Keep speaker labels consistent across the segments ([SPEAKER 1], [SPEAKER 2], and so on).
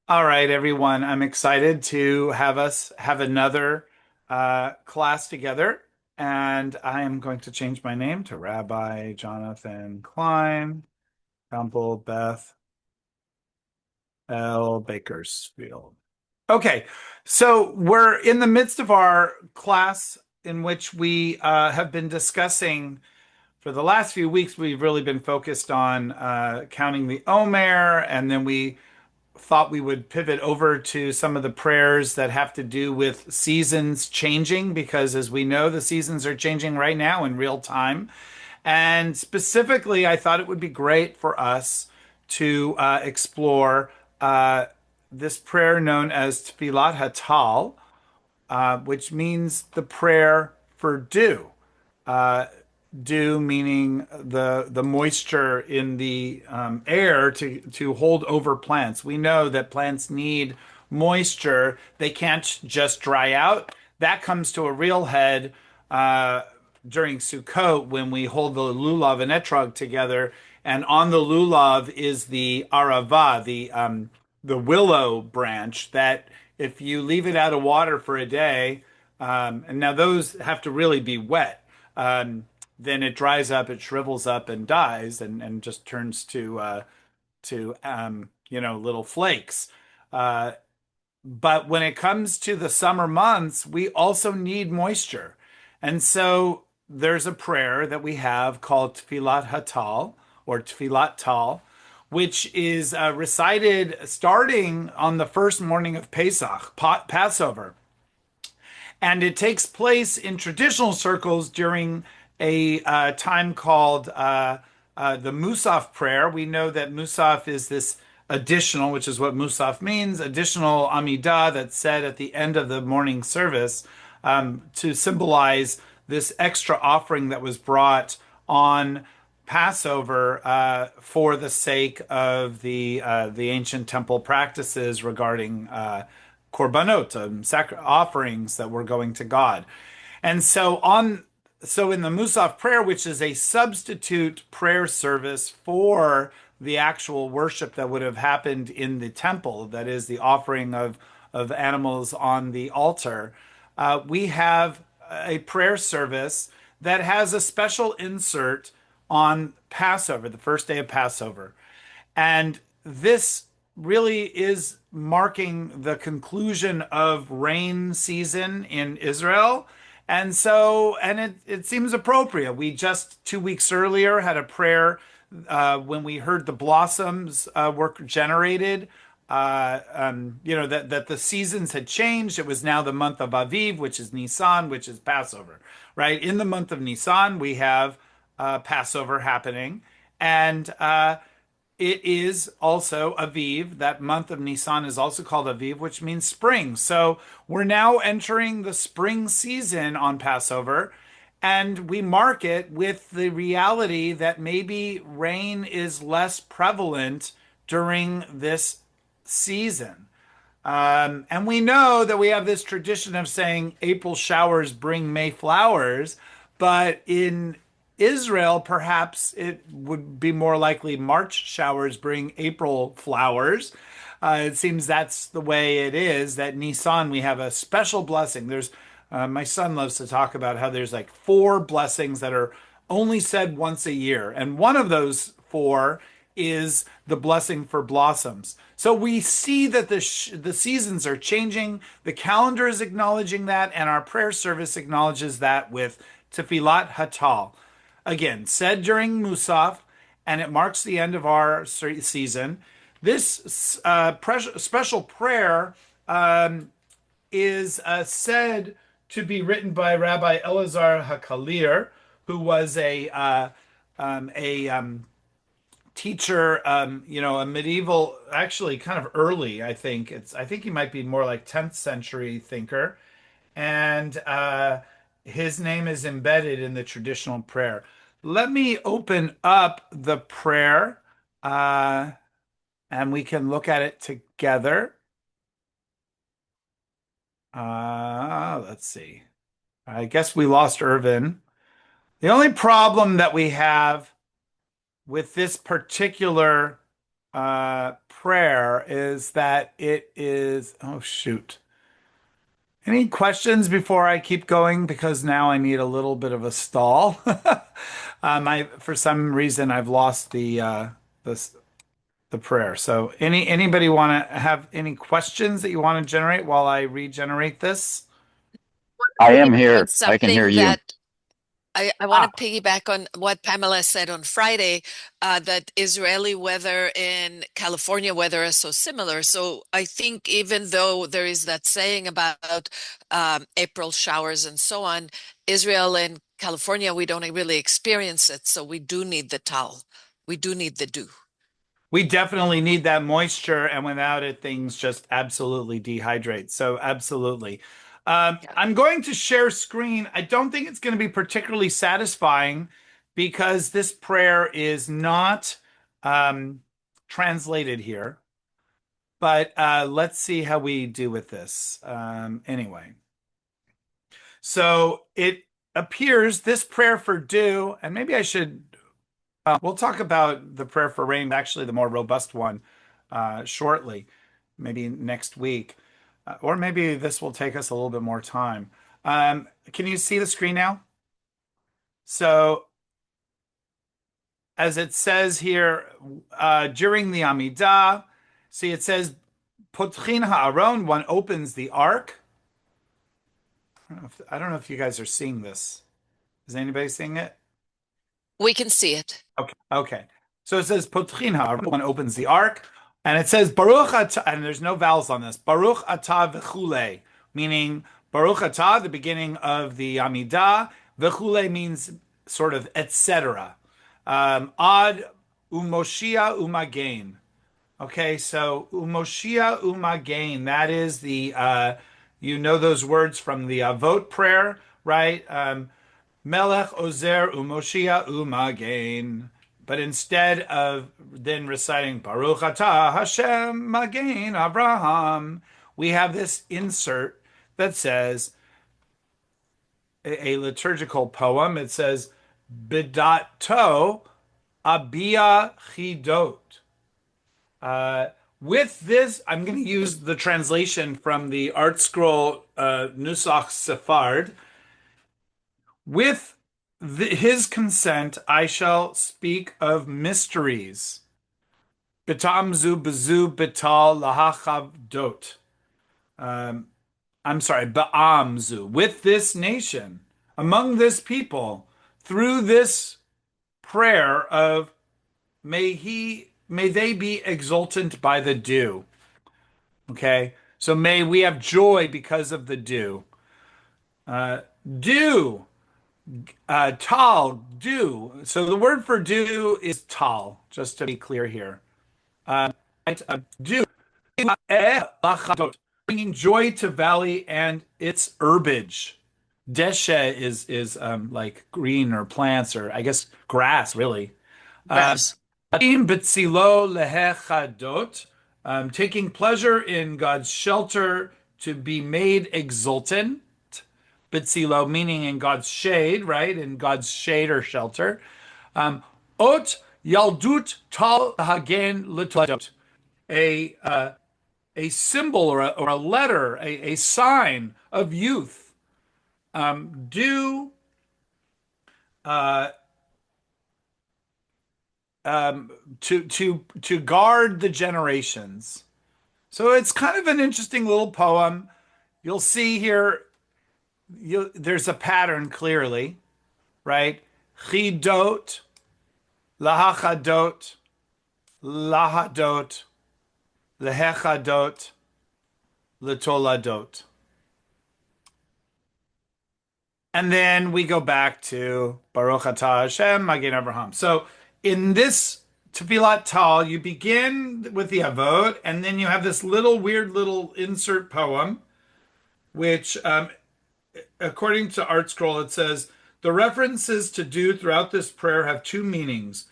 [SPEAKER 1] All right, everyone. I'm excited to have us have another class together. And I am going to change my name to Rabbi Jonathan Klein, Temple Beth L. Bakersfield. Okay, so we're in the midst of our class in which we have been discussing for the last few weeks. We've really been focused on counting the Omer, and then we thought we would pivot over to some of the prayers that have to do with seasons changing, because as we know, the seasons are changing right now in real time. And specifically, I thought it would be great for us to explore uh, this prayer known as Tefillat Hatal, which means the prayer for dew. Uh, Dew meaning the moisture in the air to hold over plants. We know that plants need moisture. They can't just dry out. That comes to a real head uh, during Sukkot when we hold the lulav and etrog together, and on the lulav is the arava, the willow branch that if you leave it out of water for a day, and now those have to really be wet. Um, then it dries up, it shrivels up and dies, and just turns to little flakes. Uh, but when it comes to the summer months, we also need moisture, and so there's a prayer that we have called Tefillat Hatal or Tefillat Tal, which is recited starting on the first morning of Pesach, Passover. And it takes place in traditional circles during a time called the Musaf prayer. We know that Musaf is this additional, which is what Musaf means, additional Amidah that's said at the end of the morning service to symbolize this extra offering that was brought on Passover for the sake of the ancient temple practices regarding korbanot, offerings that were going to God. And so in the Musaf prayer, which is a substitute prayer service for the actual worship that would have happened in the temple, that is the offering of animals on the altar, we have a prayer service that has a special insert on Passover, the first day of Passover. And this really is marking the conclusion of rain season in Israel. And it seems appropriate. We just 2 weeks earlier had a prayer when we heard the blossoms were generated. That the seasons had changed. It was now the month of Aviv, which is Nisan, which is Passover, right? In the month of Nisan, we have Passover happening. And it is also Aviv. That month of Nisan is also called Aviv, which means spring. So we're now entering the spring season on Passover, and we mark it with the reality that maybe rain is less prevalent during this season. And we know that we have this tradition of saying April showers bring May flowers, but in Israel, perhaps it would be more likely March showers bring April flowers. It seems that's the way it is, that Nisan, we have a special blessing. My son loves to talk about how there's like four blessings that are only said once a year. And one of those four is the blessing for blossoms. So we see that the seasons are changing. The calendar is acknowledging that, and our prayer service acknowledges that with Tefillat Hatal. Again, said during Musaf, and it marks the end of our season. This special prayer is said to be written by Rabbi Elazar Hakalir, who was a teacher, a medieval, actually kind of early, I think he might be more like 10th century thinker. And his name is embedded in the traditional prayer. Let me open up the prayer and we can look at it together. Let's see. I guess we lost Irvin. The only problem that we have with this particular prayer is that it is, oh shoot. Any questions before I keep going? Because now I need a little bit of a stall. For some reason I've lost the the prayer. So anybody want to have any questions that you want to generate while I regenerate this?
[SPEAKER 2] I
[SPEAKER 3] You
[SPEAKER 2] am
[SPEAKER 3] had
[SPEAKER 2] here. I can hear
[SPEAKER 3] something
[SPEAKER 2] you.
[SPEAKER 3] that I want
[SPEAKER 1] Ah,
[SPEAKER 3] to piggyback on what Pamela said on Friday, that Israeli weather and California weather are so similar. So I think even though there is that saying about April showers and so on, Israel and California, we don't really experience it. So we do need the towel. We do need the dew.
[SPEAKER 1] we definitely need that moisture, and without it, things just absolutely dehydrate. So absolutely.
[SPEAKER 3] Yeah.
[SPEAKER 1] I'm going to share screen. I don't think it's going to be particularly satisfying because this prayer is not um, translated here. But let's see how we do with this. Anyway, so it appears this prayer for dew, and maybe I should, we'll talk about the prayer for rain, actually, the more robust one, shortly, maybe next week. Or maybe this will take us a little bit more time. Can you see the screen now? So, as it says here, during the Amidah, see, it says, Potchin ha'aron, one opens the ark. I don't know if you guys are seeing this. Is anybody seeing it?
[SPEAKER 3] We can see it.
[SPEAKER 1] Okay. Okay. So it says Potchin one opens the ark, and it says Baruch atah, and there's no vowels on this. Baruch atah v'chule, meaning Baruch atah, the beginning of the Amidah. V'chule means sort of etc. Ad umoshia umagen. Okay, so umoshia umagain, that is the you know those words from the Avot prayer, right? Melech ozer umoshia umagain. But instead of then reciting Baruch atah Hashem magain Abraham, we have this insert that says a liturgical poem. It says Bidato Abia Chidot. Uh, with this, I'm going to use the translation from the Art Scroll Nusach Sephard. With his consent, I shall speak of mysteries. Bitamzu bezu bital lahachavdot. Um, I'm sorry, Ba'amzu. With this nation, among this people, through this prayer of may they be exultant by the dew. Okay. So may we have joy because of the dew. Dew, tal, dew. So the word for dew is tal, just to be clear here. Right? Dew, bringing joy to valley and its herbage. Deshe is like green or plants or I guess grass, really.
[SPEAKER 3] Grass.
[SPEAKER 1] Betzilo lehechadot, taking pleasure in God's shelter to be made exultant. Betzilo meaning in God's shade, right? In God's shade or shelter. Ot yaldut tal hagen litodot, a a symbol or a letter, a sign of youth. Do uh, to guard the generations. So it's kind of an interesting little poem. You'll see here, there's a pattern clearly, right? Chidot, lahachadot, lahadot, lehechadot, letoladot. And then we go back to Baruch atah Hashem, Magen Avraham. So in this Tefillat Tal, you begin with the Avot, and then you have this little weird little insert poem, which, according to Art Scroll, it says the references to dew throughout this prayer have two meanings.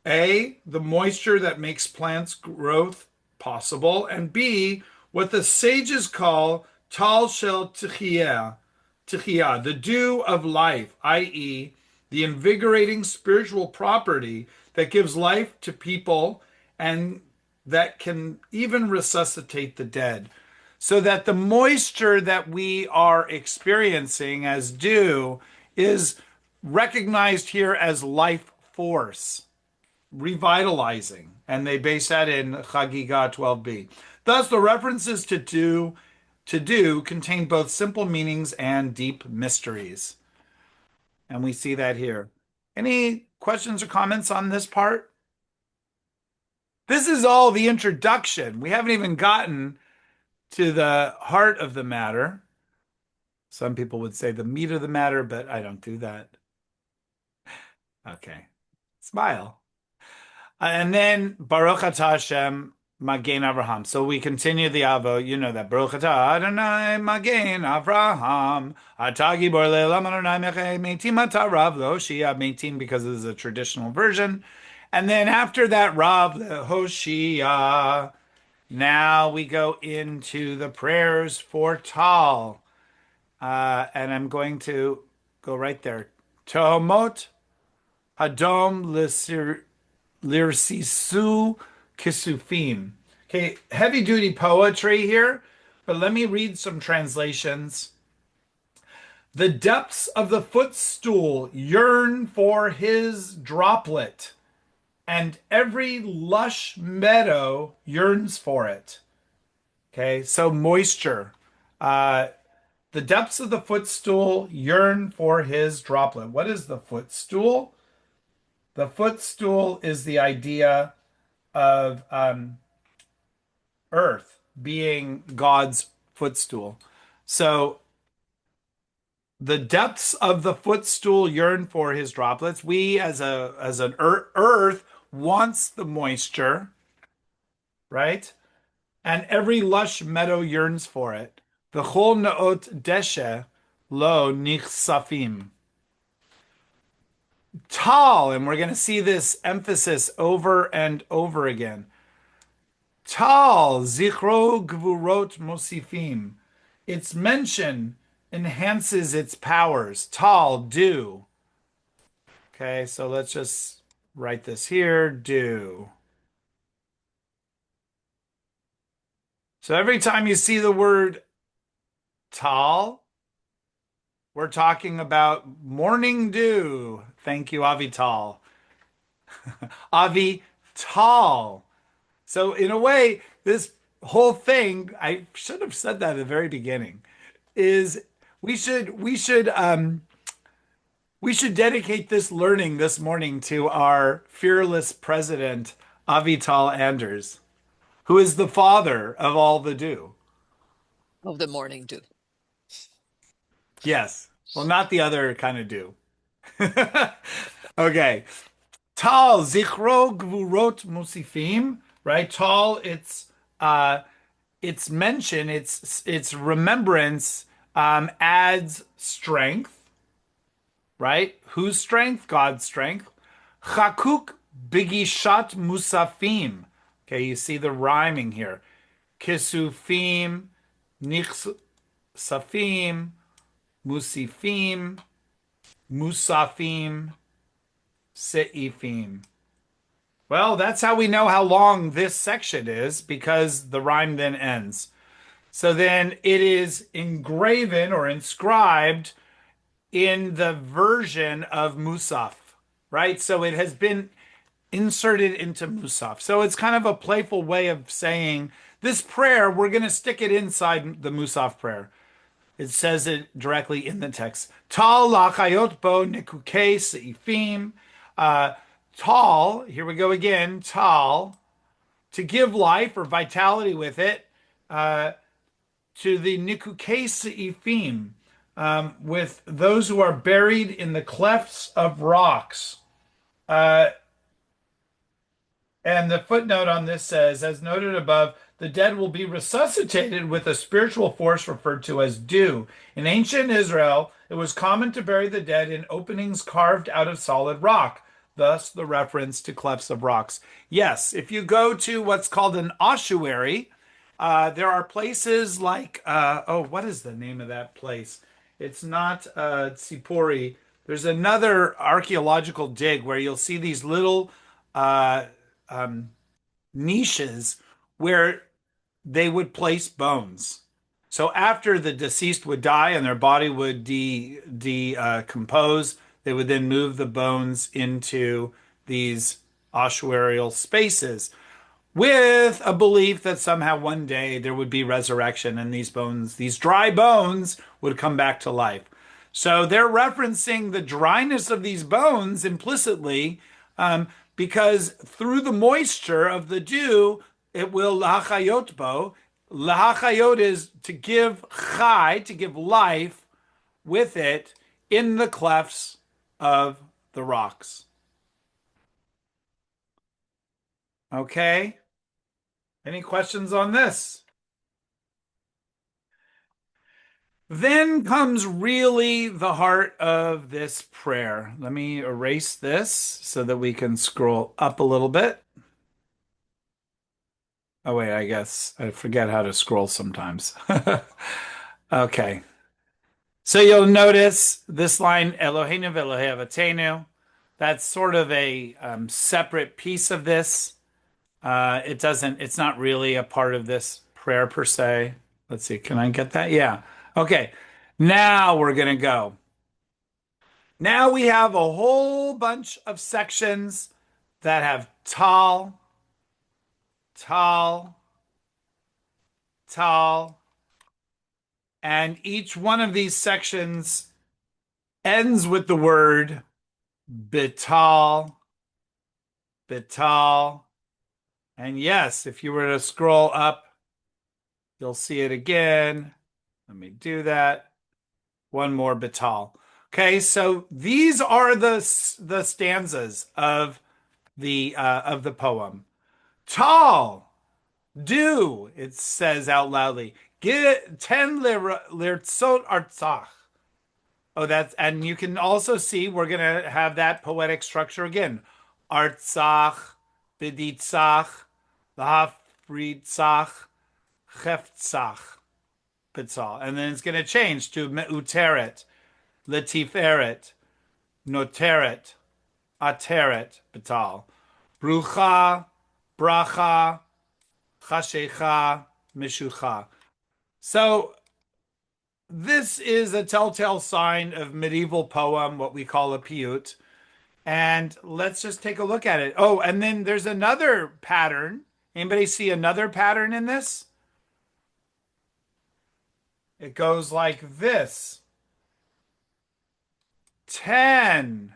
[SPEAKER 1] A, the moisture that makes plants growth possible, and B, what the sages call tal shel tichiyah, the dew of life, i.e., the invigorating spiritual property that gives life to people and that can even resuscitate the dead. So that the moisture that we are experiencing as dew is recognized here as life force, revitalizing. And they base that in Chagiga 12b. Thus, the references to do contain both simple meanings and deep mysteries. And we see that here. Any questions or comments on this part? This is all the introduction. We haven't even gotten to the heart of the matter. Some people would say the meat of the matter, but I don't do that. Okay. Smile. And then Baruch Atah Hashem Magen Avraham. So we continue the Avo. You know that. Baruch Atah Adonai Magen Avraham. Atah Gibor Le'olam Adonai Mechei Meitim Atah Rav L'Hoshia Meitim because this is a traditional version. And then after that, Rav L'Hoshia. Now we go into the prayers for Tal. And I'm going to go right there. Tohomot Hadom Lirsisu Kisufim. Okay, heavy duty poetry here, but let me read some translations. The depths of the footstool yearn for his droplet, and every lush meadow yearns for it. Okay, so moisture. Uh, the depths of the footstool yearn for his droplet. What is the footstool? The footstool is the idea of earth being God's footstool. So the depths of the footstool yearn for his droplets. We as an earth wants the moisture, right? And every lush meadow yearns for it. V'chol naot deshe lo nichsafim. Tal, and we're going to see this emphasis over and over again. Tal, zichro gvurot mosifim. Its mention enhances its powers. Tal, do. Okay, so let's just write this here, do. So every time you see the word tal, we're talking about morning dew. Thank you, Avital. Avital. So in a way, this whole thing, I should have said that at the very beginning, is we should dedicate this learning this morning to our fearless president, Avital Anders, who is the father of all the dew.
[SPEAKER 3] Of the morning dew.
[SPEAKER 1] Yes. Well, not the other kind of dew. Okay. Tal zichro gvurot musifim, right? Tal, its mention, its remembrance adds strength, right? Whose strength? God's strength. Chakuk bigishat musafim. Okay, you see the rhyming here. Kisufim, nichsafim, musifim, musafim, seifim. Well, that's how we know how long this section is because the rhyme then ends. So then it is engraven or inscribed in the version of Musaf, right? So it has been inserted into Musaf. So it's kind of a playful way of saying this prayer, we're going to stick it inside the Musaf prayer. It says it directly in the text. Tal lachayot bo nikukei seifim. Tal, here we go again, tal, to give life or vitality with it, to the nikukei seifim, with those who are buried in the clefts of rocks. And the footnote on this says, as noted above, the dead will be resuscitated with a spiritual force referred to as dew. In ancient Israel, it was common to bury the dead in openings carved out of solid rock, thus the reference to clefts of rocks. Yes, if you go to what's called an ossuary, there are places like, what is the name of that place? It's not Tsipori. There's another archaeological dig where you'll see these little niches where they would place bones. So after the deceased would die and their body would decompose, they would then move the bones into these ossuarial spaces with a belief that somehow one day there would be resurrection and these bones, these dry bones, would come back to life. So they're referencing the dryness of these bones implicitly, because through the moisture of the dew, it will lahachayot bo. Lahachayot is to give chai, to give life with it in the clefts of the rocks. Okay? Any questions on this? Then comes really the heart of this prayer. Let me erase this so that we can scroll up a little bit. Oh, wait, I guess I forget how to scroll sometimes. Okay. So you'll notice this line, Eloheinu v'Elohei Avotenu. That's sort of a separate piece of this. It's not really a part of this prayer per se. Let's see, can I get that? Yeah. Okay. Now we're going to go. Now we have a whole bunch of sections that have tal, tal, tal, and each one of these sections ends with the word bital, bital. And yes, if you were to scroll up, you'll see it again. Let me do that. One more bital. Okay, so these are the stanzas of the poem. Tall, do, it says out loudly. Get ten lirtzot artsach. Oh, and you can also see we're gonna have that poetic structure again. Artsach, biditzach, lahafritzach, cheftzach, pitzal. And then it's gonna change to meuteret, letiferet, noteret, ateret, pital. Brucha, bracha, chashecha, mishucha. So this is a telltale sign of medieval poem, what we call a piyut. And let's just take a look at it. Oh, and then there's another pattern. Anybody see another pattern in this? It goes like this. 10,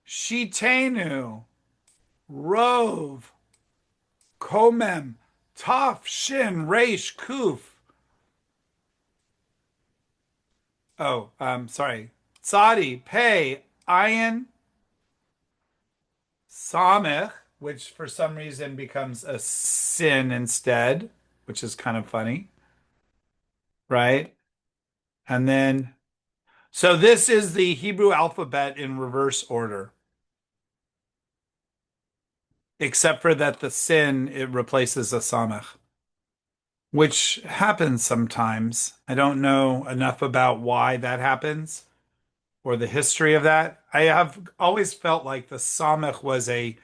[SPEAKER 1] shitenu, rove, komem, taf, shin, resh, kuf. Oh, sorry. Tzadi, pei, ayin, samech, which for some reason becomes a sin instead, which is kind of funny, right? And then, so this is the Hebrew alphabet in reverse order, except for that the sin, it replaces a samech, which happens sometimes. I don't know enough about why that happens or the history of that. I have always felt like the samech was an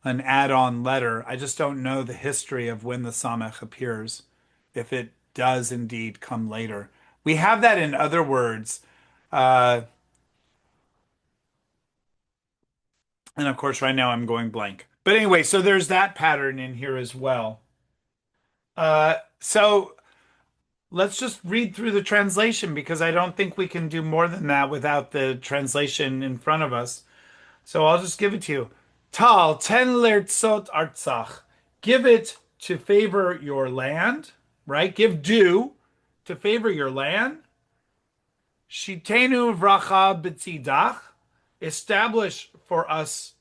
[SPEAKER 1] add-on letter. I just don't know the history of when the samech appears, if it does indeed come later. We have that in other words. Uh, and of course, right now I'm going blank. But anyway, so there's that pattern in here as well. So let's just read through the translation because I don't think we can do more than that without the translation in front of us. So I'll just give it to you. Tal ten lertzot artsach. Give it to favor your land, right? Give due to favor your land. Shitenu vracha b'tzidach. Establish for us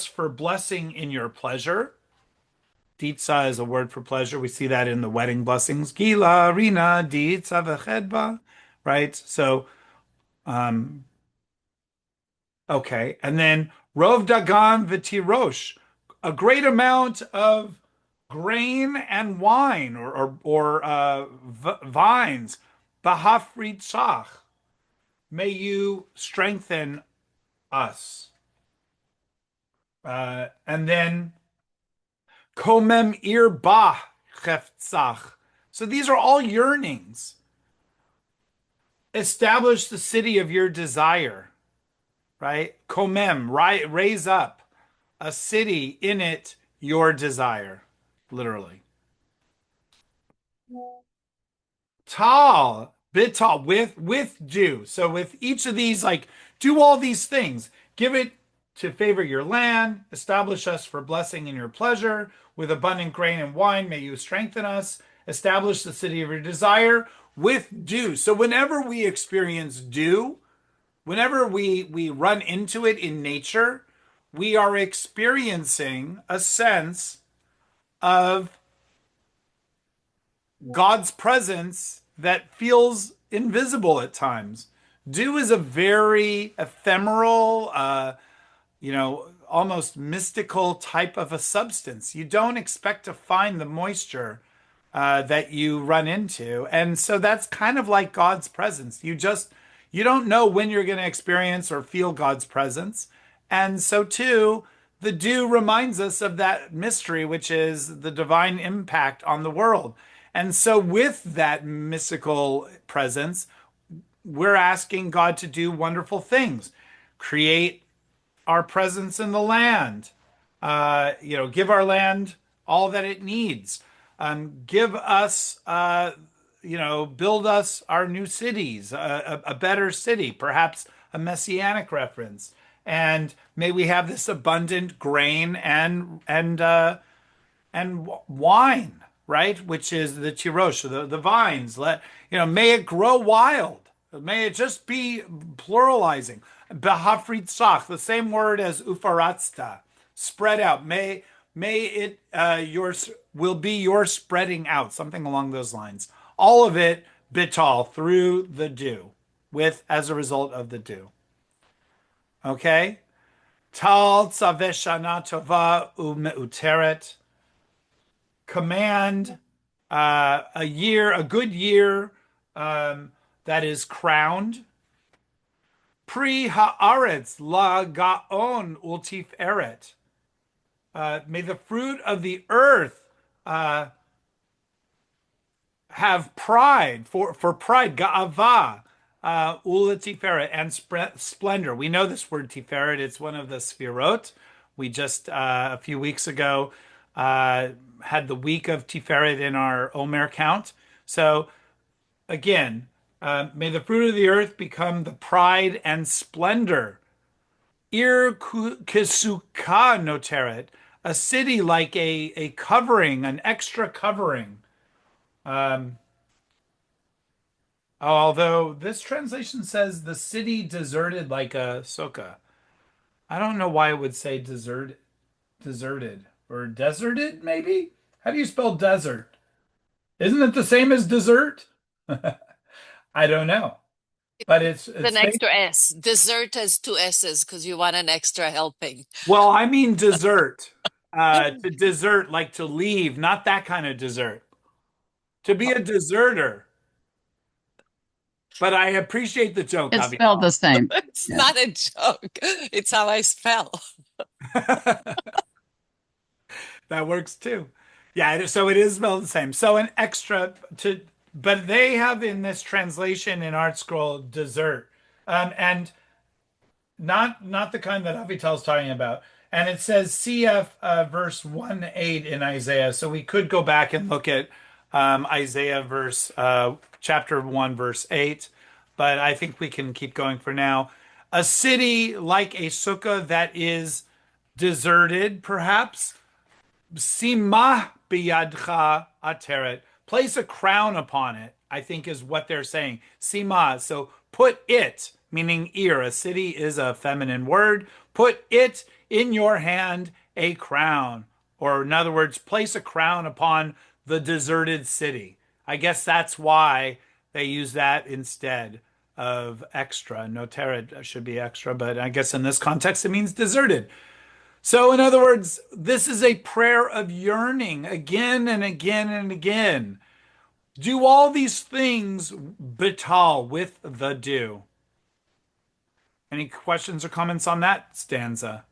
[SPEAKER 1] for blessing in your pleasure. Ditza is a word for pleasure. We see that in the wedding blessings. Gila, Rina, Ditza v'chedba, right? So, um, okay. And then Rov Dagan v'tirosh, a great amount of grain and wine or vines. Bahafritzach, may you strengthen us. And then Komem ir ba cheftsach. So these are all yearnings. Establish the city of your desire, right? Komem, raise up a city in it, your desire, literally. Tal, bital, with do. So with each of these, like do all these things. Give it to favor your land, establish us for blessing in your pleasure. With abundant grain and wine, may you strengthen us. Establish the city of your desire with do. So whenever we experience do, whenever we run into it in nature, we are experiencing a sense of God's presence that feels invisible at times. Dew is a very ephemeral, almost mystical type of a substance. You don't expect to find the moisture that you run into. And so that's kind of like God's presence. You don't know when you're going to experience or feel God's presence. And so too, the dew reminds us of that mystery, which is the divine impact on the world. And so with that mystical presence, we're asking God to do wonderful things, create our presence in the land, give our land all that it needs, give us, build us our new cities, a better city, perhaps a messianic reference. And may we have this abundant grain and wine, right? Which is the tirosh, the vines. May it grow wild. May it just be pluralizing. Behafritzach, the same word as ufaratzta, spread out. May it yours will be your spreading out, something along those lines. All of it bital through the dew, with as a result of the dew. Okay. Tal tzaveshana tova umeuteret, command a good year that is crowned. Pri haaretz la gaon ultif eret. May the fruit of the earth have pride for pride, ga'ava, ula tiferet, and splendor. We know this word tiferet. It's one of the sfirot. We just a few weeks ago had the week of tiferet in our Omer count. So again, may the fruit of the earth become the pride and splendor. Ir kisuka noteret, a city like a covering, an extra covering. Um, Although this translation says the city deserted like a sukkah. I don't know why it would say deserted or deserted, maybe? How do you spell desert? Isn't it the same as dessert? I don't know. But it's
[SPEAKER 3] An
[SPEAKER 1] famous.
[SPEAKER 3] extra S. Dessert has two S's because you want an extra helping.
[SPEAKER 1] Well, I mean dessert. To desert, like to leave, not that kind of dessert. To be a deserter. But I appreciate the joke,
[SPEAKER 2] It's spelled the same.
[SPEAKER 3] It's
[SPEAKER 2] Yeah.
[SPEAKER 3] not a joke. It's how I spell.
[SPEAKER 1] Avi. That works too. Yeah, so it is spelled the same. So an extra to, but they have in this translation in Art Scroll dessert, and not the kind that Avital's talking about. And it says CF verse 1:8 in Isaiah. So we could go back and look at Isaiah chapter 1 verse 8, but I think we can keep going for now. A city like a sukkah that is deserted, perhaps. Simah biyadcha ateret. Place a crown upon it, I think is what they're saying. Simah. So put it, meaning ear. A city is a feminine word. Put it in your hand, a crown. Or in other words, place a crown upon the deserted city. I guess that's why they use that instead of extra. Noteret should be extra, but I guess in this context it means deserted. So, in other words, this is a prayer of yearning again and again and again. Do all these things betal with the do. Any questions or comments on that stanza?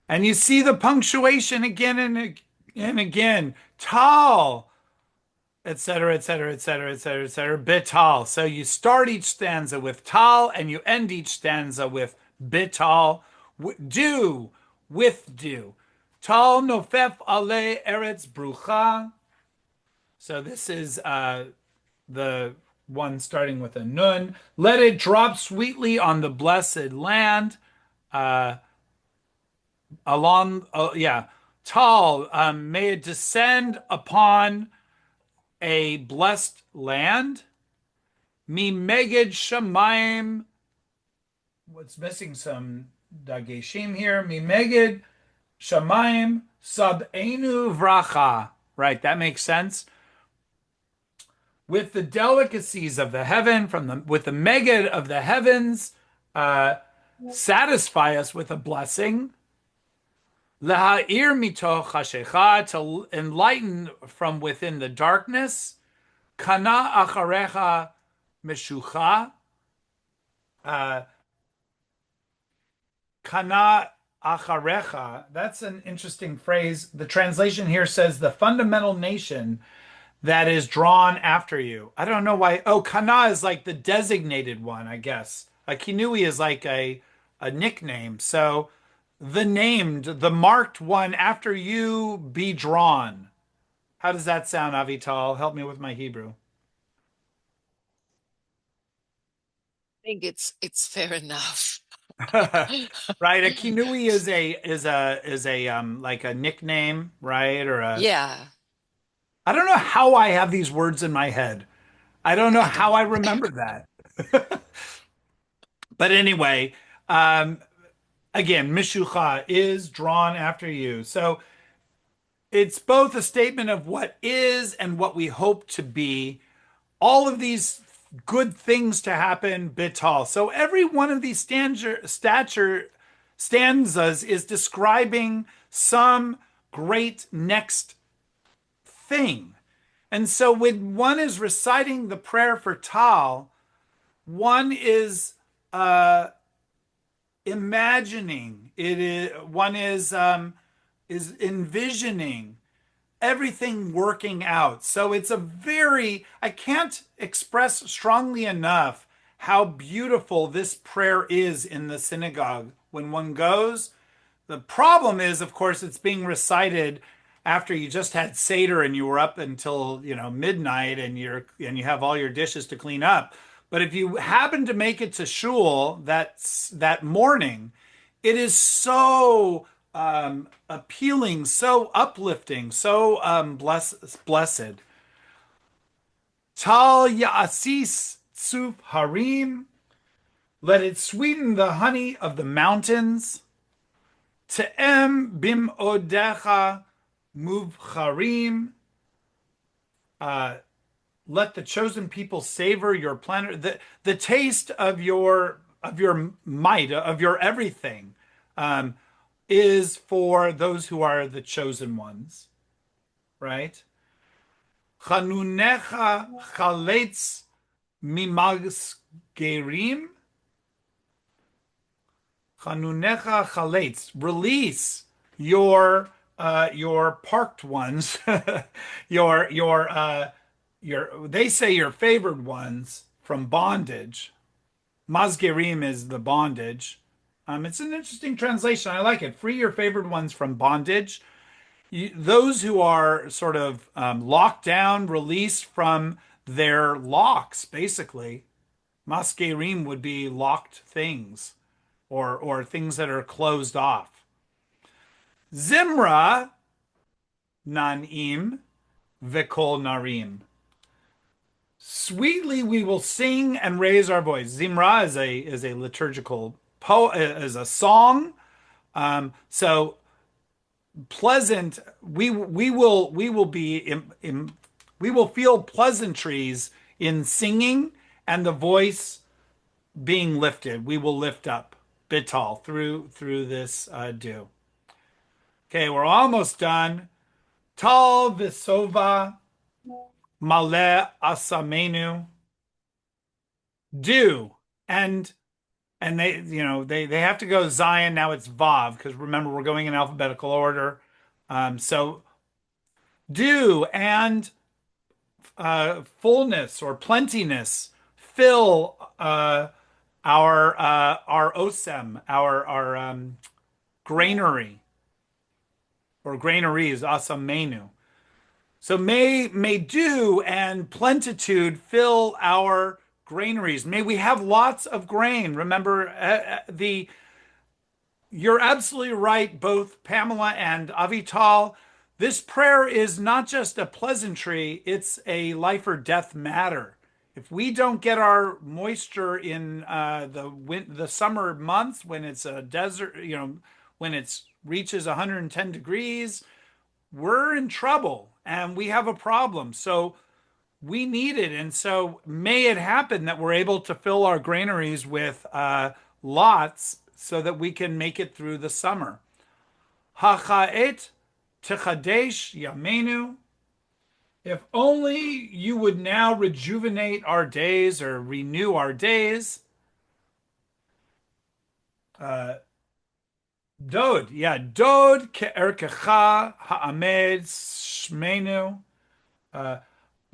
[SPEAKER 1] And you see the punctuation again and again. Tal, etc., etc., etc., etc., etc. Bital. So you start each stanza with tal, and you end each stanza with bital. Do with do. Tal nofef ale eretz brucha. So this is the one starting with a nun. Let it drop sweetly on the blessed land. Uh, along, yeah, Tal, may it descend upon a blessed land. Mi megid shamayim. What's missing? Some dageshim here. Mi megid shamayim sab'enu vracha. Right, that makes sense. With the delicacies of the heaven, with the megid of the heavens, uh, satisfy us with a blessing. Leha'ir mitoch hashecha, to enlighten from within the darkness. Kana acharecha meshucha. Uh, Kana acharecha. That's an interesting phrase. The translation here says the fundamental nation that is drawn after you. I don't know why. Oh, kana is like the designated one, I guess. A kinui is like a nickname. So the named, the marked one after you be drawn. How does that sound, Avital? Help me with my Hebrew.
[SPEAKER 3] think it's fair enough.
[SPEAKER 1] Right, a kinui is a like a nickname, right? Or a
[SPEAKER 3] Yeah,
[SPEAKER 1] I don't know how I have these words in my head. I don't know
[SPEAKER 3] I
[SPEAKER 1] how
[SPEAKER 3] don't
[SPEAKER 1] I
[SPEAKER 3] know.
[SPEAKER 1] remember that. But anyway, um, again, Mishucha is drawn after you. So it's both a statement of what is and what we hope to be. All of these good things to happen, bital. So every one of these stanzas is describing some great next thing. And so when one is reciting the prayer for Tal, one is imagining it is one is envisioning everything working out. So it's a very, I can't express strongly enough how beautiful this prayer is in the synagogue when one goes. The problem is, of course, it's being recited after you just had Seder and you were up until, midnight and you have all your dishes to clean up. But if you happen to make it to shul that morning, it is so appealing, so uplifting, so blessed. Tal ya'asis tzuf harim, let it sweeten the honey of the mountains. Te'em bim odecha muvcharim. Uh, let the chosen people savor your planet. The taste of your might, of your everything, um, is for those who are the chosen ones, right? Chanunecha chaletz mimagsgerim. Chanunecha chaletz. Release your parked ones, your they say your favored ones from bondage. Masgerim is the bondage. It's an interesting translation. I like it. Free your favored ones from bondage. Those who are sort of locked down, released from their locks, basically. Masgerim would be locked things or things that are closed off. Zimra nanim vekol narim. Sweetly we will sing and raise our voice. Zimra is a liturgical is a song. So pleasant. We will feel pleasantries in singing and the voice being lifted. We will lift up bital through this do. Okay, we're almost done. Tal visova male asamenu. Do and and they have to go Zion. Now it's Vav because remember we're going in alphabetical order. So do and fullness or plentiness fill our osem, our granary or granaries, asamenu. So may dew and plentitude fill our granaries. May we have lots of grain. Remember, the you're absolutely right, both Pamela and Avital. This prayer is not just a pleasantry, it's a life or death matter. If we don't get our moisture in the summer months when it's a desert, when it reaches 110 degrees, we're in trouble and we have a problem. So we need it. And so may it happen that we're able to fill our granaries with lots so that we can make it through the summer. Hacha'et techadesh yamenu. If only you would now rejuvenate our days or renew our days. Uh, Dod ke'erkecha ha'amed shmenu. Uh,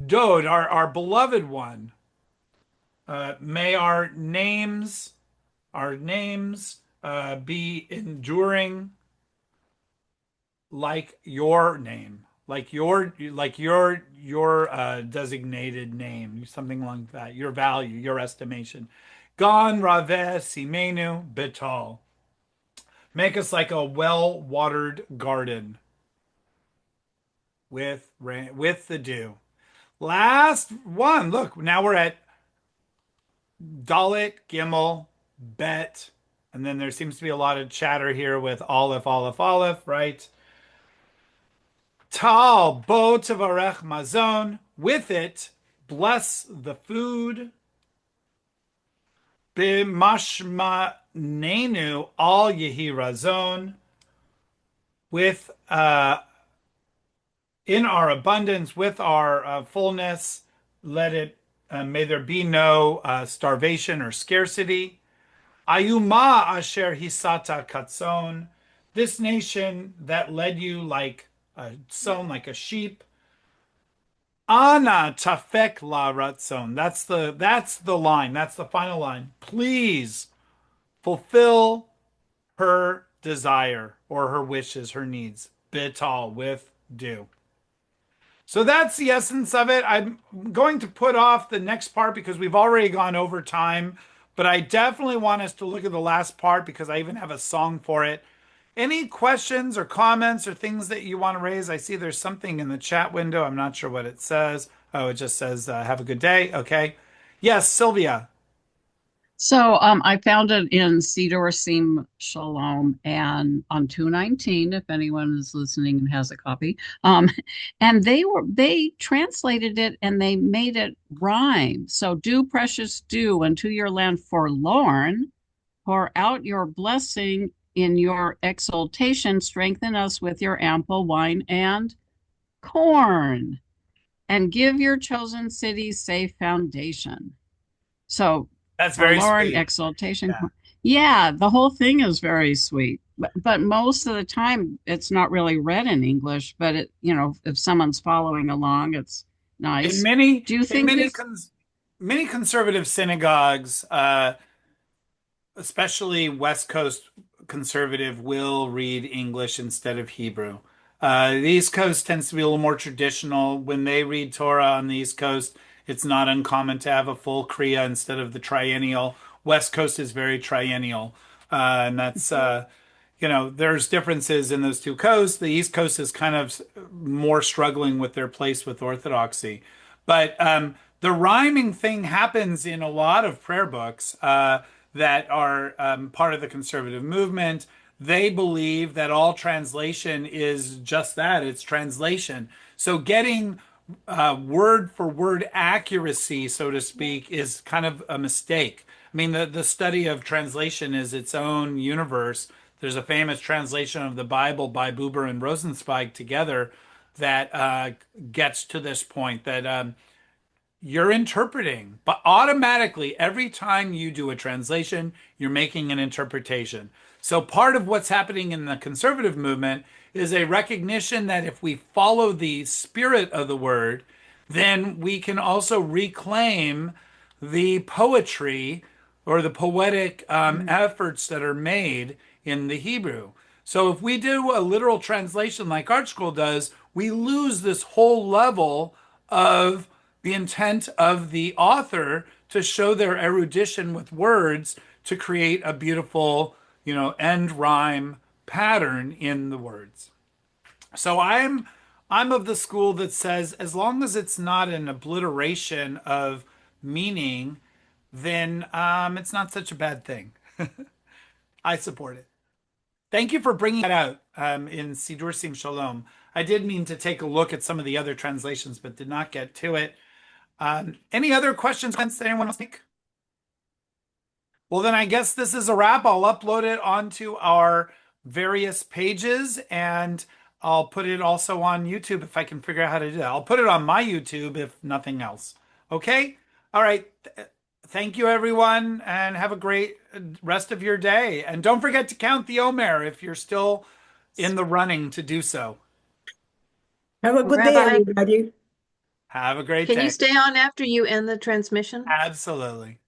[SPEAKER 1] Dod, our beloved one, may our names be enduring like your name, like your designated name, something like that, your value, your estimation. Gan raveh simenu betal. Make us like a well-watered garden with rain, with the dew. Last one. Look, now we're at Dalit, Gimel, Bet, and then there seems to be a lot of chatter here with Aleph, Aleph, Aleph, right? Tal bo tavarech mazon. With it, bless the food. B'mashma nenu al yehi razon. With in our abundance, with our fullness, let it may there be no starvation or scarcity. Ayuma asher hisata katzon. This nation that led you like sown like a sheep. Ana tafek la ratzon. That's the line. That's the final line. Please fulfill her desire or her wishes, her needs. Bital with do. So that's the essence of it. I'm going to put off the next part because we've already gone over time, but I definitely want us to look at the last part because I even have a song for it. Any questions or comments or things that you want to raise? I see there's something in the chat window. I'm not sure what it says. Oh, it just says, have a good day. Okay. Yes, Sylvia.
[SPEAKER 2] So I found it in Siddur Sim Shalom and on 219, if anyone is listening and has a copy. And they translated it and they made it rhyme. So do precious dew unto your land forlorn, pour out your blessing in your exaltation, strengthen us with your ample wine and corn, and give your chosen city safe foundation. So
[SPEAKER 1] That's very
[SPEAKER 2] forlorn
[SPEAKER 1] sweet.
[SPEAKER 2] exaltation.
[SPEAKER 1] Yeah.
[SPEAKER 2] Yeah, the whole thing is very sweet. But most of the time it's not really read in English, but if someone's following along, it's
[SPEAKER 1] In
[SPEAKER 2] nice.
[SPEAKER 1] many
[SPEAKER 2] Do you
[SPEAKER 1] in
[SPEAKER 2] think this?
[SPEAKER 1] many conservative synagogues, especially West Coast conservative, will read English instead of Hebrew. The East Coast tends to be a little more traditional. When they read Torah on the East Coast, it's not uncommon to have a full Kriya instead of the triennial. West Coast is very triennial, and that's there's differences in those two coasts. The East Coast is kind of more struggling with their place with Orthodoxy, but the rhyming thing happens in a lot of prayer books that are part of the conservative movement. They believe that all translation is just that, it's translation. So getting word for word accuracy, so to speak, is kind of a mistake. I mean, the study of translation is its own universe. There's a famous translation of the Bible by Buber and Rosenzweig together that gets to this point that you're interpreting, but automatically, every time you do a translation, you're making an interpretation. So part of what's happening in the conservative movement is a recognition that if we follow the spirit of the word, then we can also reclaim the poetry or the poetic efforts that are made in the Hebrew. So if we do a literal translation like ArtScroll does, we lose this whole level of the intent of the author to show their erudition with words to create a beautiful, end rhyme pattern in the words. So I'm of the school that says as long as it's not an obliteration of meaning, then it's not such a bad thing. I support it. Thank you for bringing that out in Siddur Sim Shalom. I did mean to take a look at some of the other translations, but did not get to it. Any other questions that anyone wants to make? Well, then I guess this is a wrap. I'll upload it onto our various pages and I'll put it also on YouTube if I can figure out how to do that. I'll put it on my YouTube if nothing else. Okay? All right. Thank you, everyone, and have a great rest of your day. And don't forget to count the Omer if you're still in the running to do so.
[SPEAKER 4] Have a good day,
[SPEAKER 5] Rabbi,
[SPEAKER 4] everybody.
[SPEAKER 1] Have a great
[SPEAKER 5] can you
[SPEAKER 1] day.
[SPEAKER 5] stay on after you end the transmission?
[SPEAKER 1] Absolutely.